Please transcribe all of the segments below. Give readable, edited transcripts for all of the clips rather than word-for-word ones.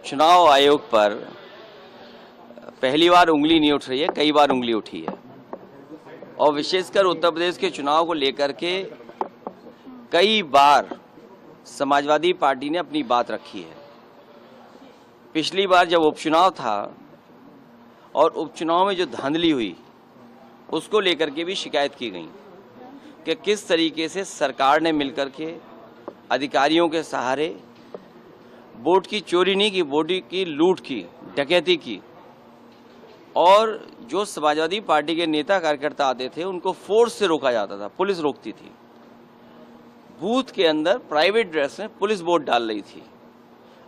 चुनाव आयोग पर पहली बार उंगली नहीं उठ रही है, कई बार उंगली उठी है और विशेषकर उत्तर प्रदेश के चुनाव को लेकर के कई बार समाजवादी पार्टी ने अपनी बात रखी है। पिछली बार जब उपचुनाव था और उपचुनाव में जो धांधली हुई उसको लेकर के भी शिकायत की गई कि किस तरीके से सरकार ने मिलकर के अधिकारियों के सहारे वोट की चोरी नहीं की, वोट की लूट की, डकैती की और जो समाजवादी पार्टी के नेता कार्यकर्ता आते थे उनको फोर्स से रोका जाता था, पुलिस रोकती थी। बूथ के अंदर प्राइवेट ड्रेस में पुलिस वोट डाल रही थी।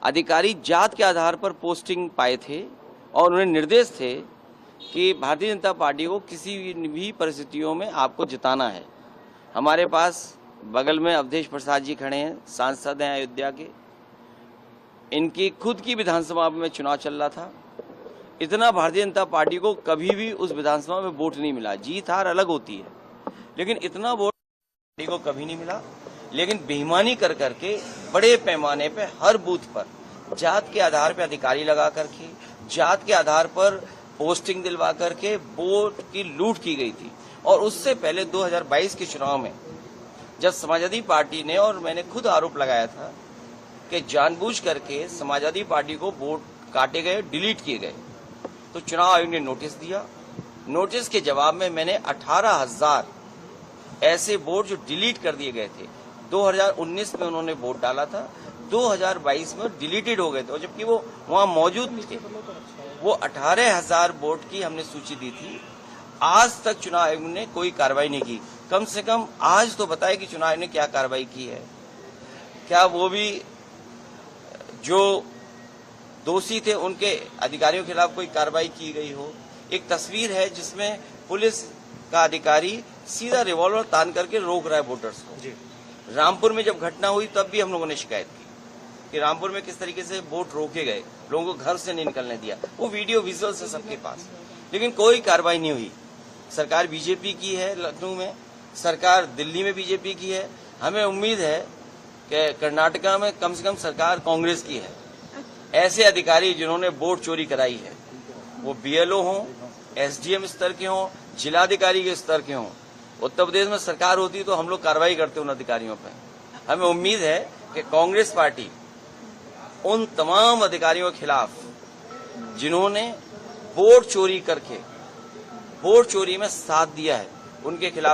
अधिकारी जात के आधार पर पोस्टिंग पाए थे और उन्हें निर्देश थे कि भारतीय जनता पार्टी को किसी भी परिस्थितियों में आपको जिताना है। हमारे पास बगल में अवधेश प्रसाद जी खड़े हैं, सांसद हैं अयोध्या के। इनकी खुद की विधानसभा में चुनाव चल रहा था। इतना भारतीय जनता पार्टी को कभी भी उस विधानसभा में वोट नहीं मिला। जीत हार अलग होती है, लेकिन इतना वोट पार्टी को कभी नहीं मिला। लेकिन बेईमानी कर करके बड़े पैमाने पे हर बूथ पर जात के आधार पर अधिकारी लगा करके, जात के आधार पर पोस्टिंग दिलवा करके वोट की लूट की गई थी। और उससे पहले 2022 के चुनाव में जब समाजवादी पार्टी ने, और मैंने खुद आरोप लगाया था कि जानबूझ करके समाजवादी पार्टी को वोट काटे गए, डिलीट किए गए, तो चुनाव आयोग ने नोटिस दिया। नोटिस के जवाब में मैंने 18,000 ऐसे वोट जो डिलीट कर दिए गए थे, 2019 में उन्होंने वोट डाला था, 2022 में डिलीटेड हो गए थे और जबकि वो वहां मौजूद थे। वो 18,000 वोट की हमने सूची दी थी। आज तक चुनाव आयोग ने कोई कार्रवाई नहीं की। कम से कम आज तो बताए कि चुनाव आयोग ने क्या कार्रवाई की है। क्या वो भी जो दोषी थे उनके अधिकारियों के खिलाफ कोई कार्रवाई की गई हो? एक तस्वीर है जिसमें पुलिस का अधिकारी सीधा रिवॉल्वर तान करके रोक रहा है वोटर्स को। रामपुर में जब घटना हुई तब भी हम लोगों ने शिकायत की कि रामपुर में किस तरीके से वोट रोके गए, लोगों को घर से नहीं निकलने दिया। वो वीडियो विजुअल्स है सबके पास, लेकिन कोई कार्रवाई नहीं हुई। सरकार बीजेपी की है लखनऊ में, सरकार दिल्ली में बीजेपी की है। हमें उम्मीद है कि कर्नाटका में कम से कम सरकार कांग्रेस की है। ऐसे अधिकारी जिन्होंने वोट चोरी कराई है, वो बीएलओ हों, एसडीएम स्तर के हों, जिलाधिकारी के स्तर के हों, उत्तर प्रदेश में सरकार होती तो हम लोग कार्रवाई करते उन अधिकारियों पर। हमें उम्मीद है कि कांग्रेस पार्टी उन तमाम अधिकारियों के खिलाफ जिन्होंने वोट चोरी करके वोट चोरी में साथ दिया है, उनके खिलाफ